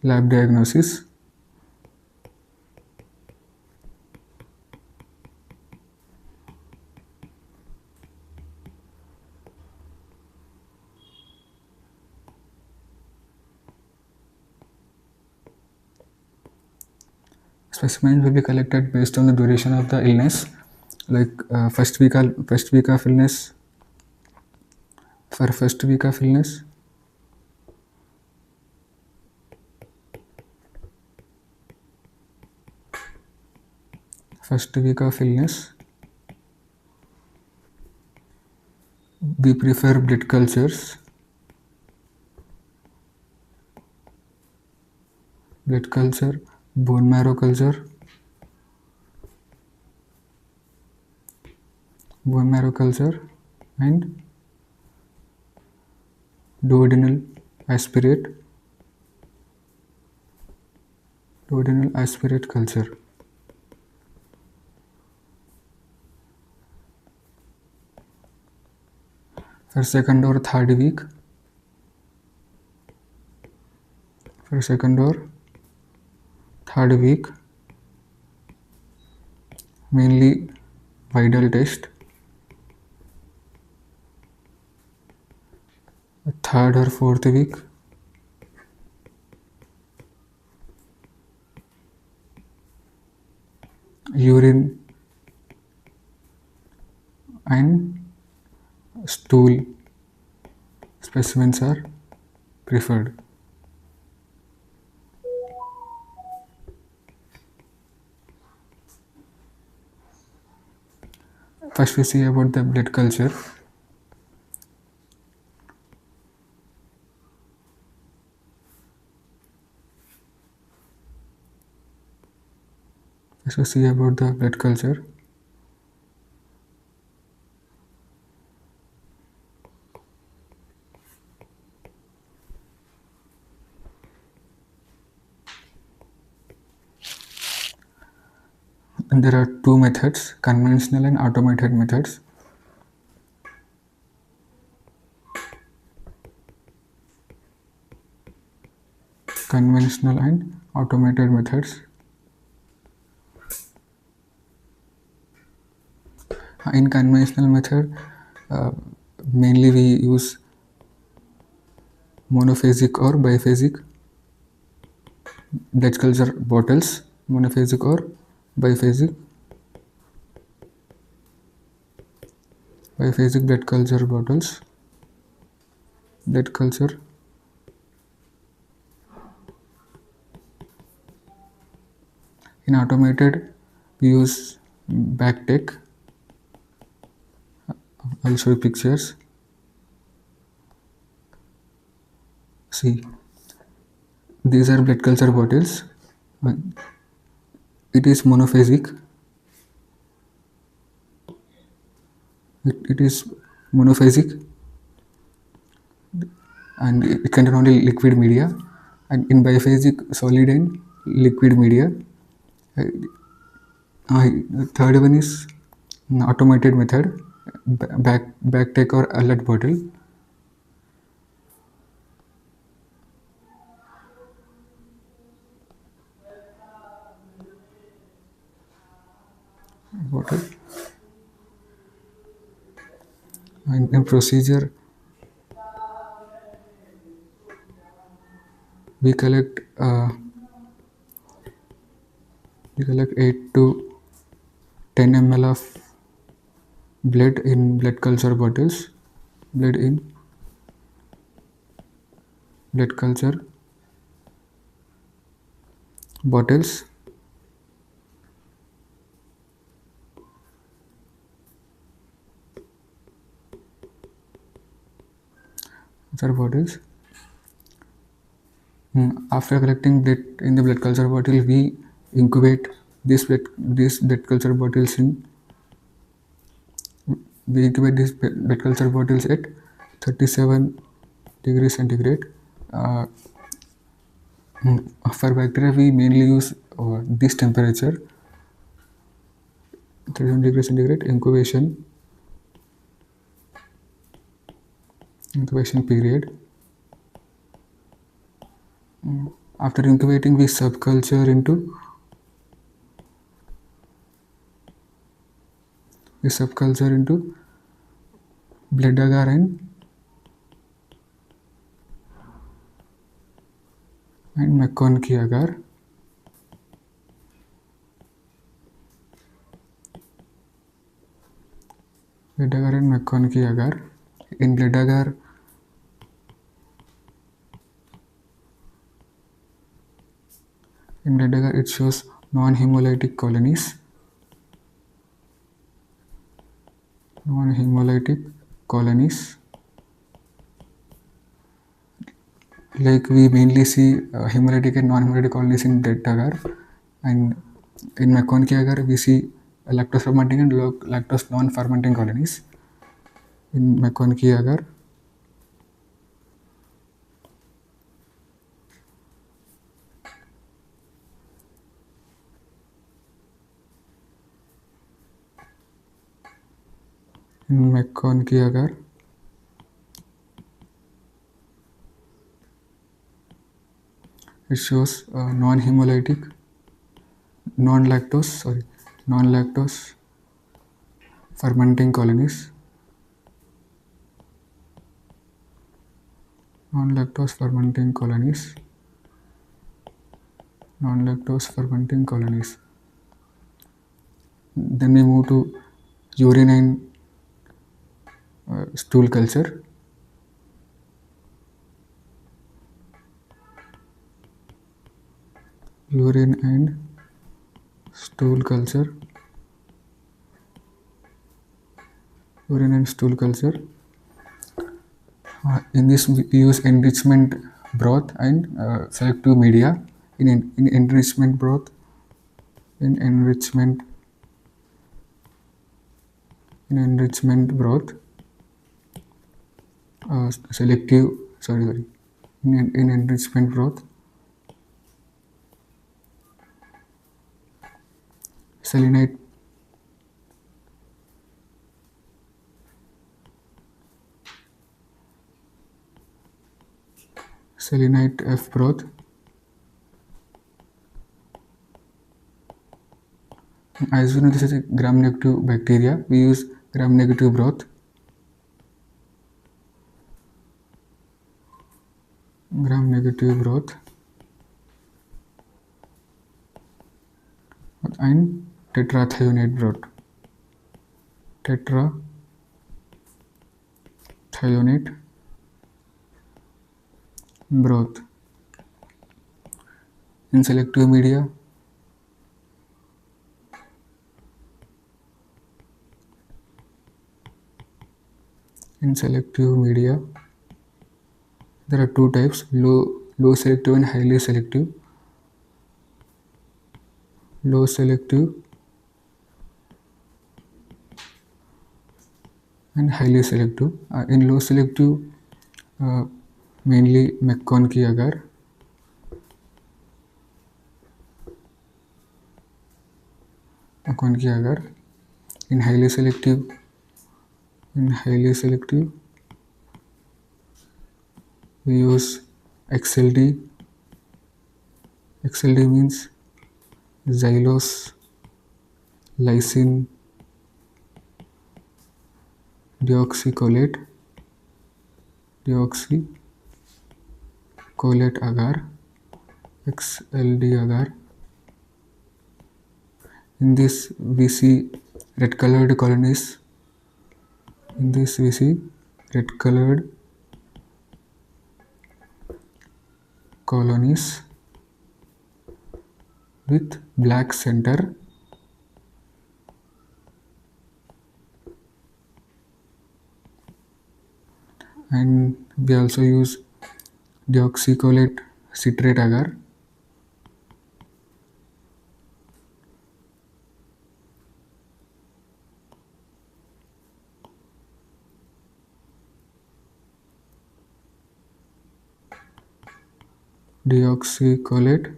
lab diagnosis, specimens will be collected based on the duration of the illness, like first week of illness. For first week of illness, first week of illness, we prefer blood cultures, blood culture, bone marrow culture, bone marrow culture, and duodenal aspirate, duodenal aspirate culture. For second or third week, for second or third week, mainly vital test. Third or fourth week, urine and stool specimens are preferred. First we see about the blood culture. First we see about the blood culture. And there are two methods, conventional and automated methods. Conventional and automated methods. In conventional method, mainly we use monophasic or biphasic blood culture bottles, monophasic or biphasic blood culture bottles, blood culture. In automated, we use backtech. I'll show you pictures. See, these are blood culture bottles. It is monophasic. It is monophasic, and it contains only liquid media. And in biphasic, solid and liquid media. The third one is automated method, backtech or alert bottle. Bottle. And in procedure, we collect 8 to 10 ml of blood in blood culture bottles. Blood in blood culture bottles. Bottles. After collecting blood in the blood culture bottle, we incubate these blood culture bottles in. We incubate these blood culture bottles at 37 degrees centigrade. For bacteria, we mainly use this temperature, 37 degrees centigrade incubation period. After incubating, we subculture into blood agar and McConaughey agar. Blood agar and McConaughey agar. In blood agar, it shows non-hemolytic colonies. Like we mainly see hemolytic and non-hemolytic colonies in blood agar, and in McConaughey agar we see lactose fermenting and lactose non-fermenting colonies. In McConaughey agar, it shows non-hemolytic, non-lactose fermenting colonies. Non-lactose fermenting colonies. Then we move to urine and stool culture. Urine and stool culture. In this we use enrichment broth and selective media. In enrichment broth, in enrichment broth, selenite F broth. As we know, this is a gram-negative bacteria. We use gram-negative broth. And tetrathionate broth. In selective media, there are two types: low selective and highly selective. Low selective and highly selective. In low selective, mainly McConaughey agar. In highly selective, we use XLD. XLD means xylose lysine deoxycholate agar, XLD agar. In this we see red colored colonies. With black center. And we also use deoxycholate citrate agar. Deoxycholate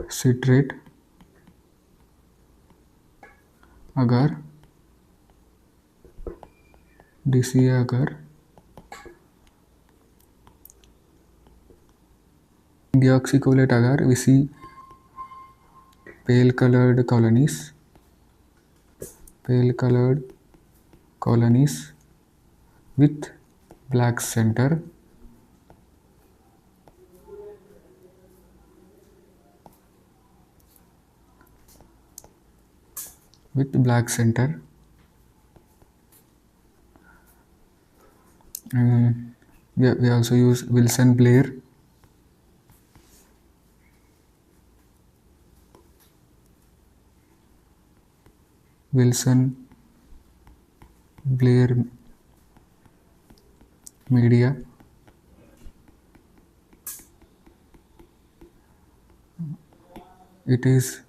citrate agar, DCA agar. deoxycholate agar, we see pale colored colonies with black center. With black center. And we also use Wilson Blair. Wilson Blair media. It is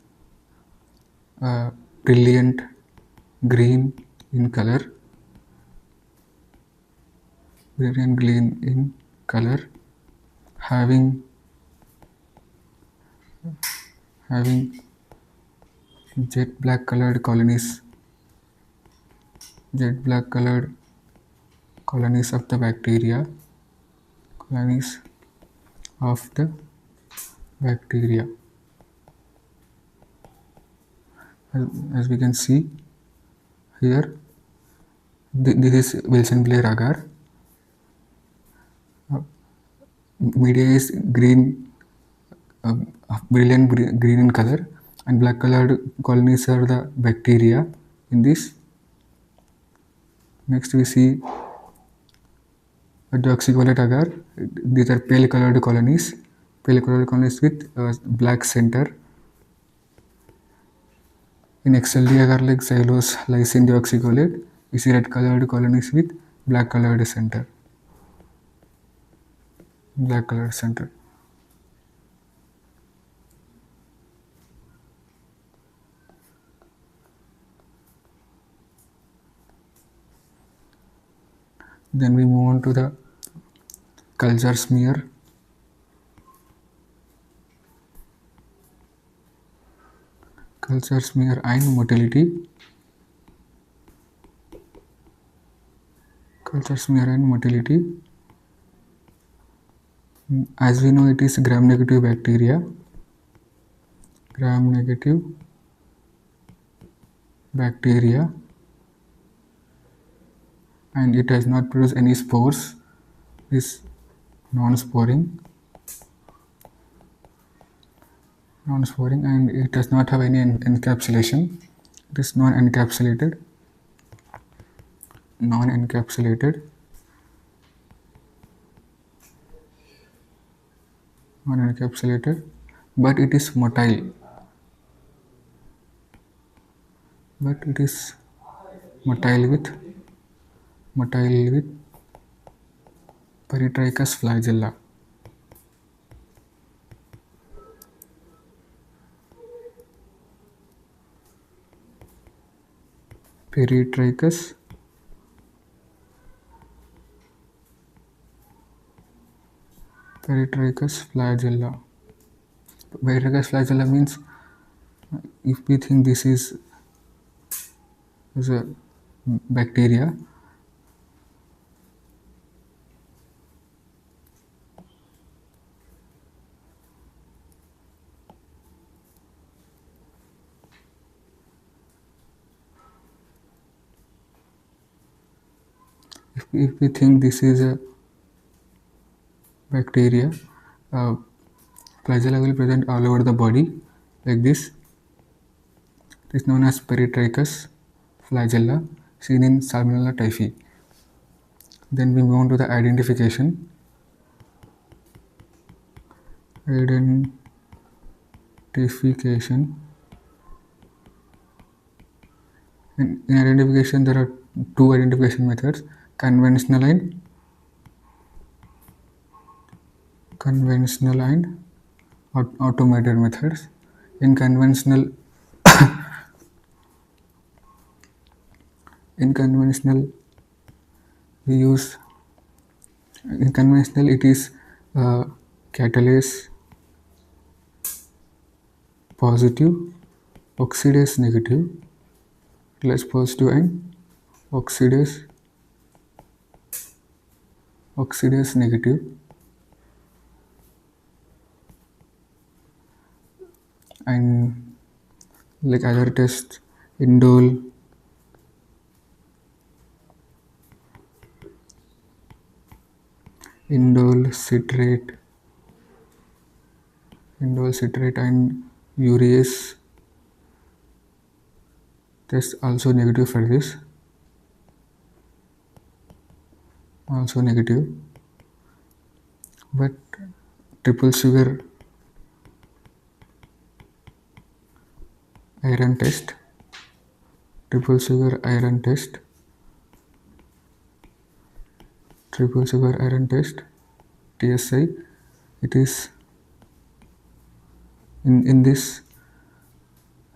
brilliant green in color. Brilliant green in color, having jet black colored colonies of the bacteria. Colonies of the bacteria. As we can see here, this is Wilson Blair agar. Media is green, brilliant green in color, and black colored colonies are the bacteria in this. Next we see a deoxycholate agar. These are pale colored colonies with black center. In XLD agar like xylose lysine deoxycholate, we see red colored colonies with black colored center. Then we move on to the culture smear. Culture smear and motility. Culture smear and motility. As we know, it is gram-negative bacteria. Gram-negative bacteria, and it does not produce any spores. Is non-sporing, and it does not have any encapsulation. It is non-encapsulated, but it is motile. Motile with peritrichous flagella. Peritrichous flagella. Peritrichous flagella means, if we think this is a bacteria, if we think this is a bacteria, flagella will present all over the body like this. It is known as peritrichous flagella, seen in Salmonella typhi. Then we move on to the identification. In identification, there are two identification methods: conventional and automated methods. In conventional it is catalase positive, oxidase negative, catalase positive and oxidase negative. and like other tests, indole, indole citrate, indole citrate and urease test also negative for this, also negative. But triple sugar iron test, triple sugar iron test, triple sugar iron test, TSI, it is in this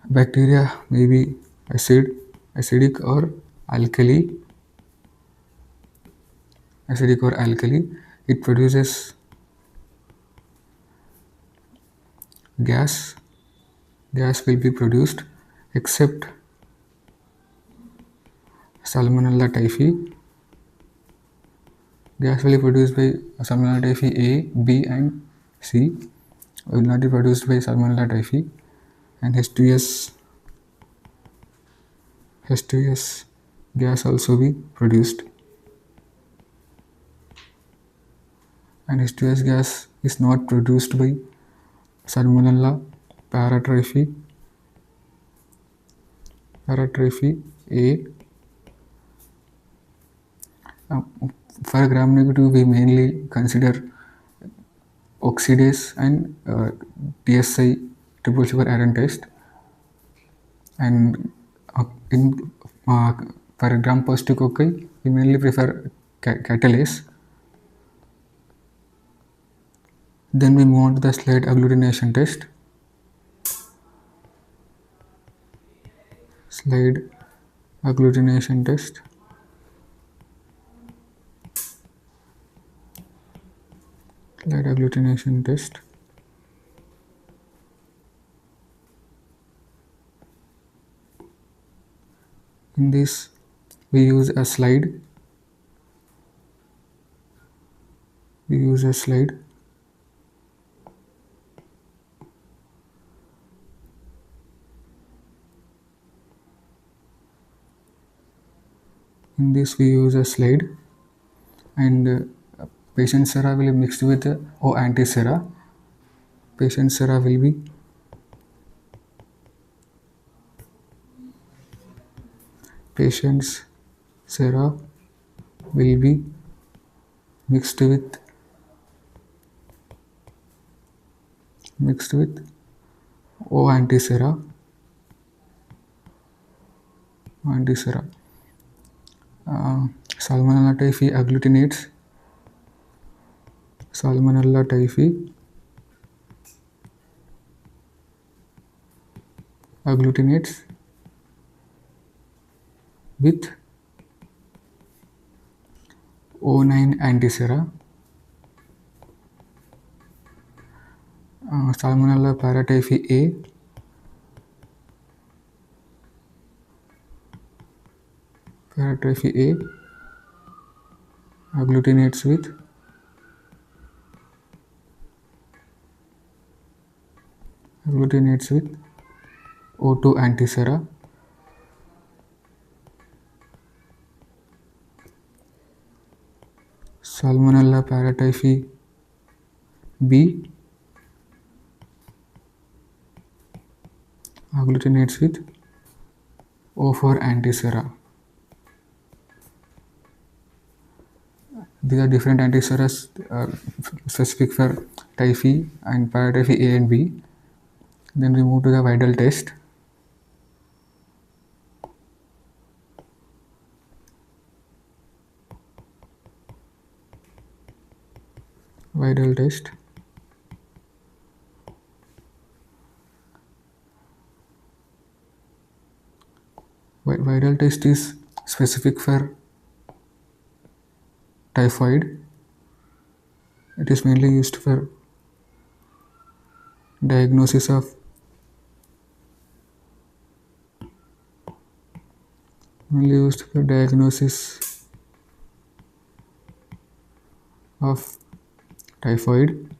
bacteria may be acidic or alkali, acidic or alkali. It produces gas, gas will be produced except Salmonella typhi. Gas will be produced by Salmonella typhi A, B and C, will not be produced by Salmonella typhi. And H2S gas also be produced, and H2S gas is not produced by Salmonella paratyphi, paratyphi A. Uh, for gram negative, we mainly consider oxidase and TSI, triple sugar iron test, and in for gram positive cocci, we mainly prefer catalase. Then we move on to the slide agglutination test. Slide agglutination test. Slide agglutination test. In this, we use a slide. We use a slide. In this, we use a slide, and patient sera will be mixed with O antisera. Patient sera will be patient's sera will be mixed with O antisera. Antisera. Salmonella typhi agglutinates. Salmonella typhi agglutinates with O9 antisera. Salmonella paratyphi A agglutinates with O2 antisera. Salmonella paratyphi B agglutinates with O4 antisera. These are different antiseras specific for typhi and paratyphi A and B. Then we move to the Vidal test. Vidal test. Vidal test is specific for typhoid. It is mainly used for diagnosis of typhoid.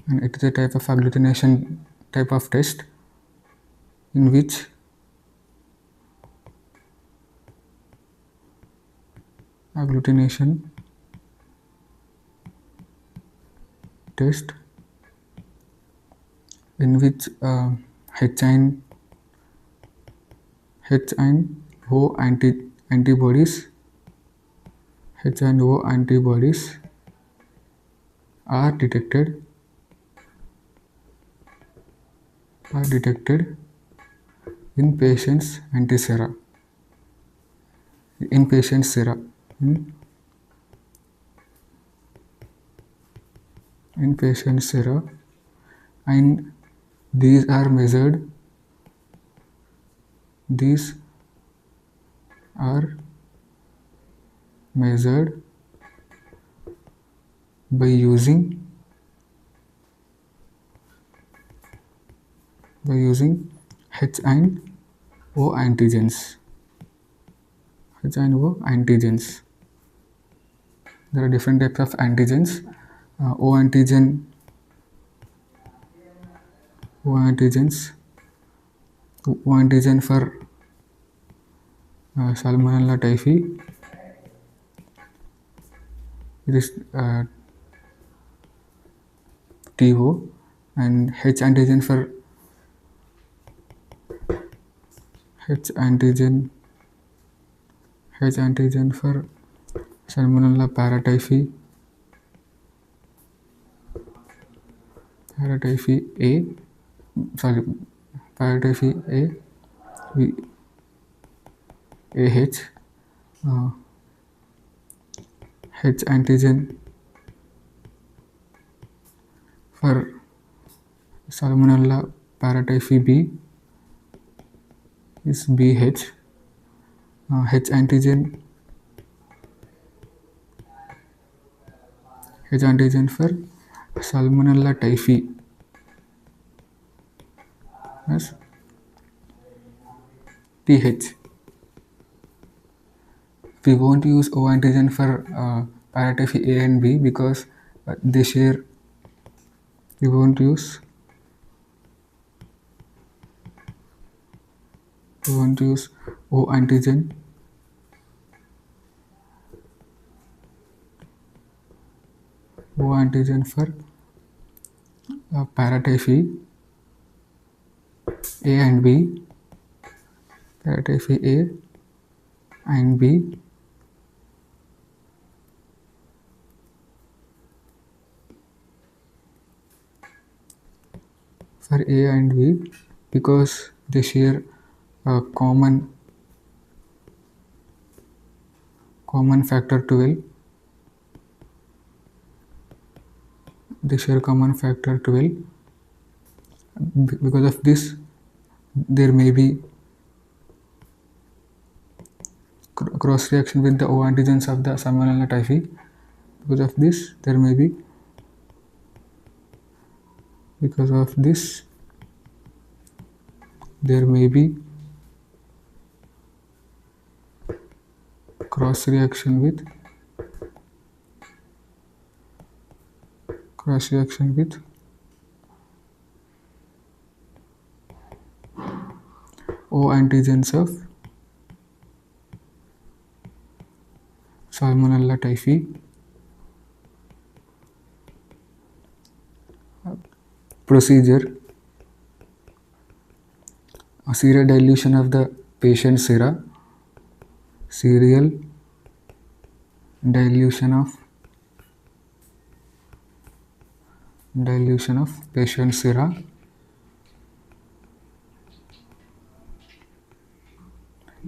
and it is a type of agglutination type of test in which agglutination test in which H and O antibodies H and O antibodies are detected in patients antisera in patient sera in patient sera, and these are measured by using H and O antigens. H and O antigens. There are different types of antigens. O antigens O antigen for Salmonella typhi, it is TO, and H antigen for Salmonella paratyphi A, paratyphi A, AH, H antigen for Salmonella paratyphi B is BH. H antigen for Salmonella typhi as TH. We won't use O antigen for paratyphi A and B because they share. We won't use O antigen for paratyphi A and B, paratyphi A and B, for A and B because they share a common factor 12. They share common factor 12. Because of this, there may be cross reaction with the O antigens of the Salmonella typhi. Because of this, there may be cross reaction with O antigens of Salmonella typhi. Procedure: a serial dilution of the patient sera. Serial dilution of patient sera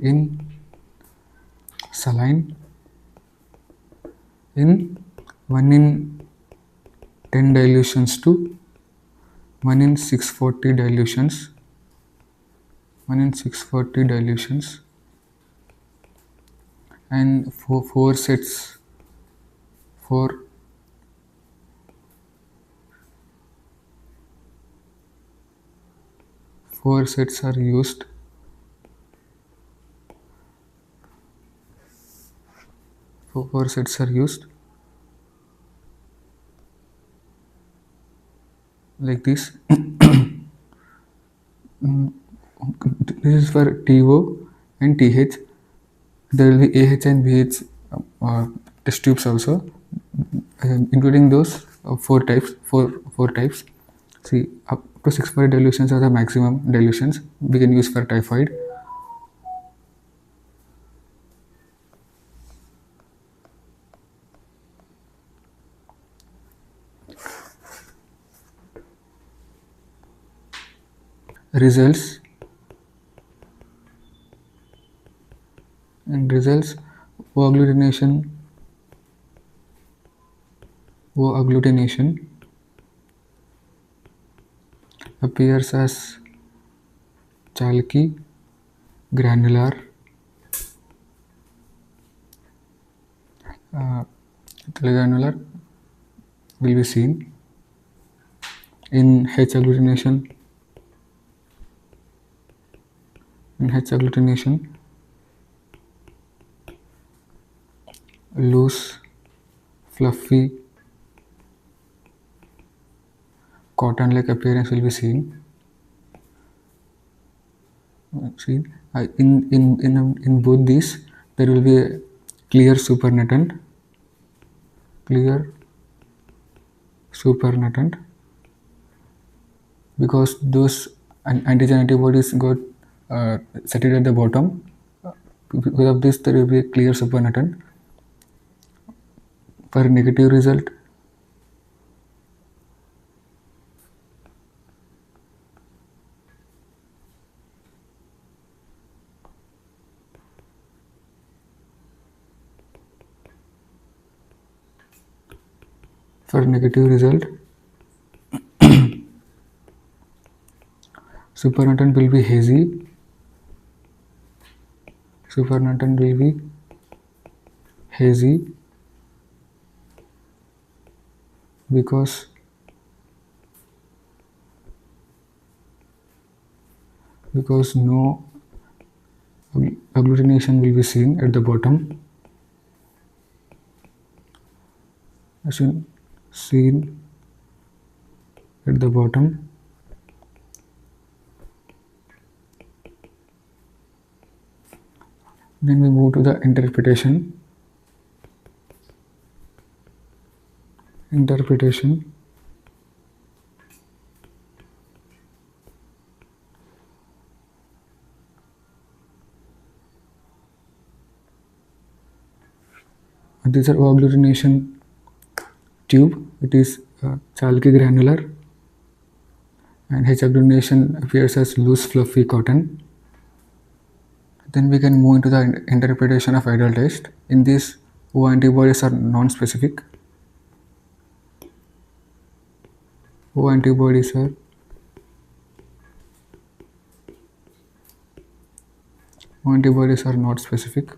in saline in 1 in 10 dilutions to 1 in 640 dilutions. 1 in 640 dilutions, and four sets are used. Four sets are used. like this. This is for TO and TH. There will be AH and BH test tubes also, including those four types. See, up to 6 dilutions are the maximum dilutions we can use for typhoid. Results and results: O-agglutination, O-agglutination appears as chalky granular granular will be seen. In H-agglutination, loose, fluffy, cotton-like appearance will be seen. In both these, there will be a clear supernatant, because those antigen antibodies got settled at the bottom. Because of this, there will be a clear supernatant. For negative result, supernatant will be hazy. Because no agglutination will be seen at the bottom. Seen at the bottom. Then we move to the interpretation. These are O-agglutination tube. It is chalky granular, and H-agglutination appears as loose fluffy cotton. Then we can move into the interpretation of ideal test. In this, O antibodies are non-specific. O antibodies are not specific.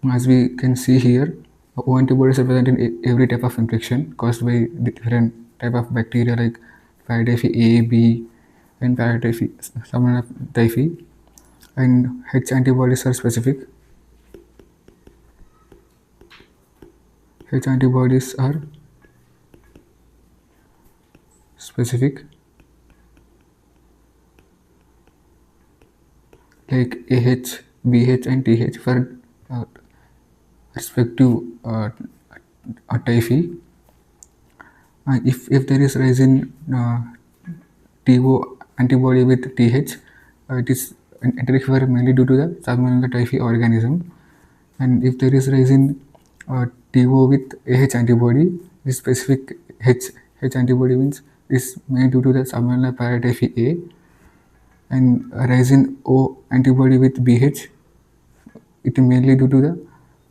As we can see here, O antibodies are present in every type of infection caused by different type of bacteria like Paratyphi A, B, and Paratyphi Salmonella typhi. And H antibodies are specific. Like AH, BH, and TH for respective typhi. If there is rise in TO antibody with TH, it is enteric fever mainly due to the Salmonella typhi organism. And if there is rise in TO with AH antibody, this specific H antibody means is mainly due to the Salmonella paratyphi A. And rise in O antibody with BH, it is mainly due to the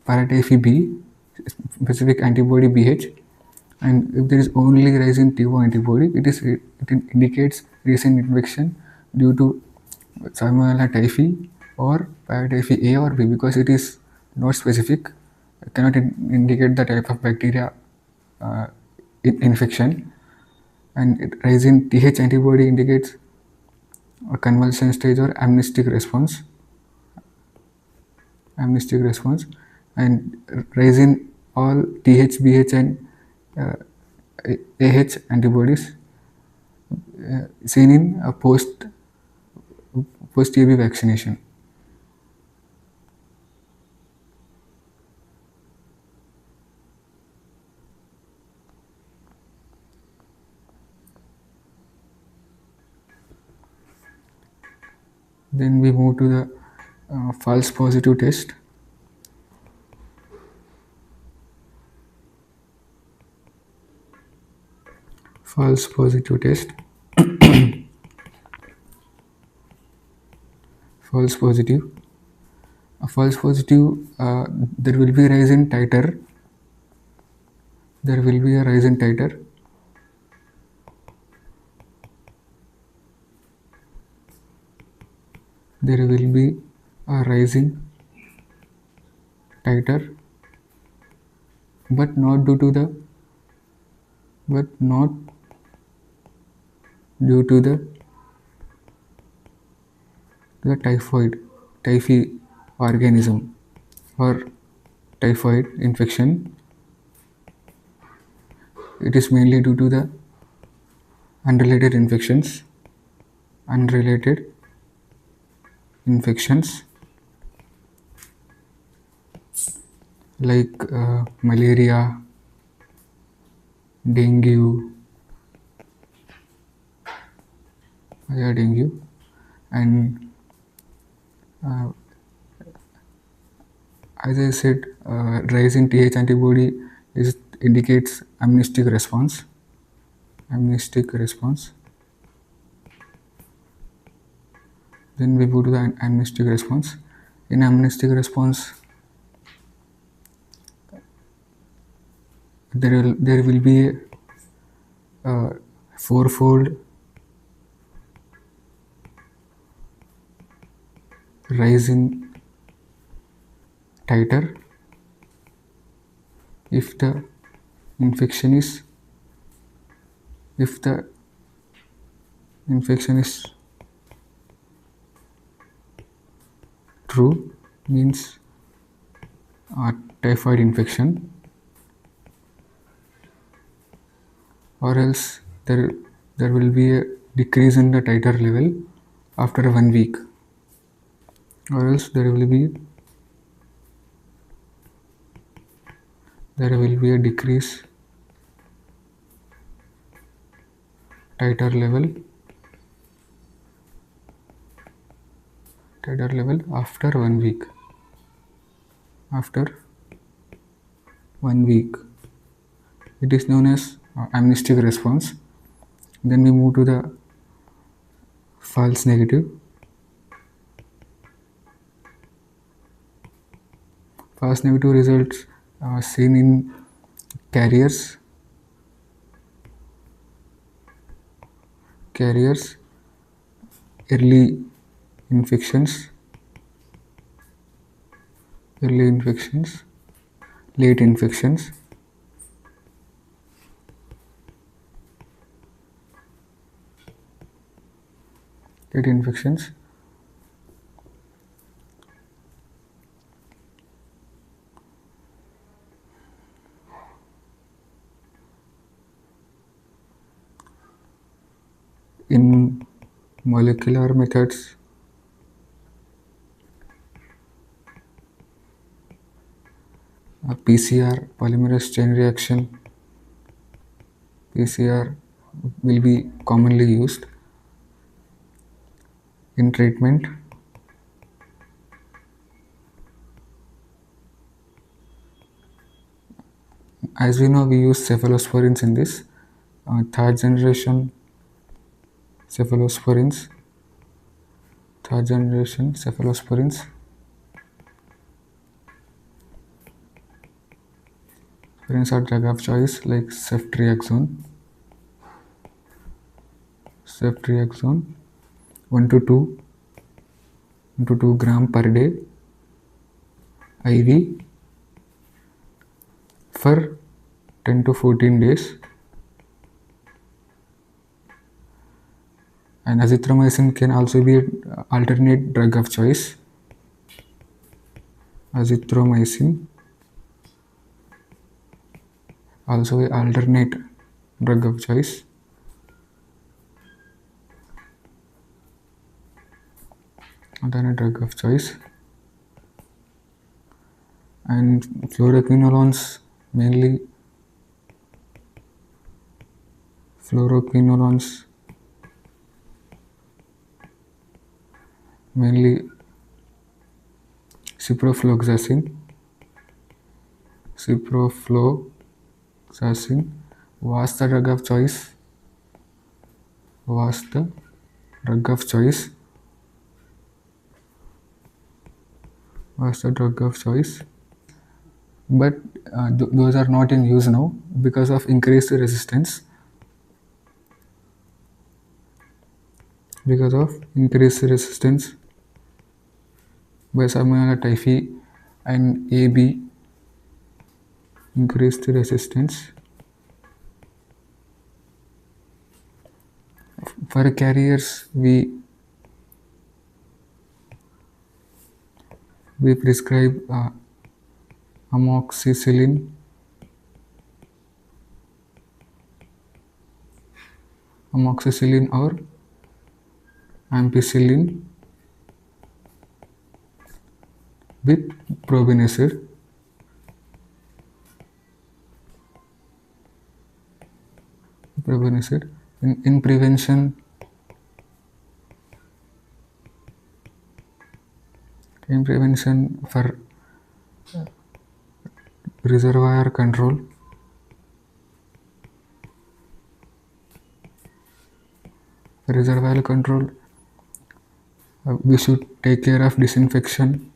Paratyphi B, specific antibody BH. And if there is only rise in TO antibody, it indicates recent infection due to Salmonella typhi or Paratyphi A or B, because it is not specific, cannot indicate the type of bacteria infection. And rise in TH antibody indicates a convulsion stage or amnestic response. And rise in all THBH and AH antibodies seen in a post TB vaccination. Then we move to the false positive test. False positive test. False positive. A false positive, there will be a rise in titer. There will be a rise in titer. There will be a rising titer, but not due to the typhi organism or typhoid infection. It is mainly due to the unrelated infections like malaria, dengue, and as I said, rise in TH antibody indicates amnestic response. Then we go to the amnestic response. In amnestic response, there will be a fourfold rise in titer if the infection is true, means typhoid infection, or else there will be a decrease in the titer level after 1 week, or else there will be a decrease titer level after 1 week. It is known as amnestic response. Then we move to the false negative. False negative results seen in carriers, early infections, late infections, in molecular methods. PCR, polymerase chain reaction, PCR will be commonly used in treatment. As we know, we use cephalosporins in this. Third generation cephalosporins. Aspirins are drug of choice like ceftriaxone 1 to 2 gram per day IV for 10 to 14 days. And azithromycin can also be an alternate drug of choice. Azithromycin also a alternate drug of choice. Alternate drug of choice. And fluoroquinolones, mainly fluoroquinolones, mainly ciprofloxacin, ciprofloxacin was the drug of choice, was the drug of choice, was the drug of choice, but those are not in use now because of increased resistance, because of increased resistance by Salmonella typhi and AB, increased resistance. For carriers, we prescribe amoxicillin, or ampicillin with probenecid. Probenecid in prevention, for reservoir control. Reservoir control, we should take care of disinfection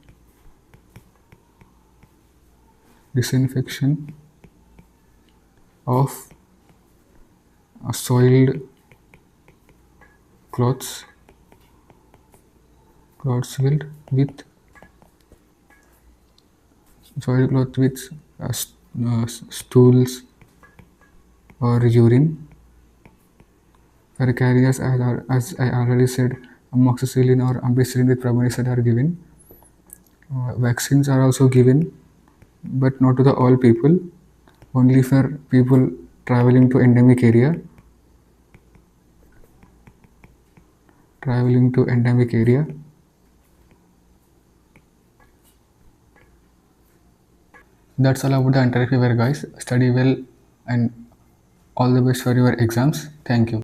of soiled cloths filled with soiled cloth with stools or urine. For carriers, as I already said, amoxicillin or ampicillin with probenecid are given. Vaccines are also given, but not to the all people, only for people traveling to endemic area. That's all about the enteric fever, guys. Study well and all the best for your exams. Thank you.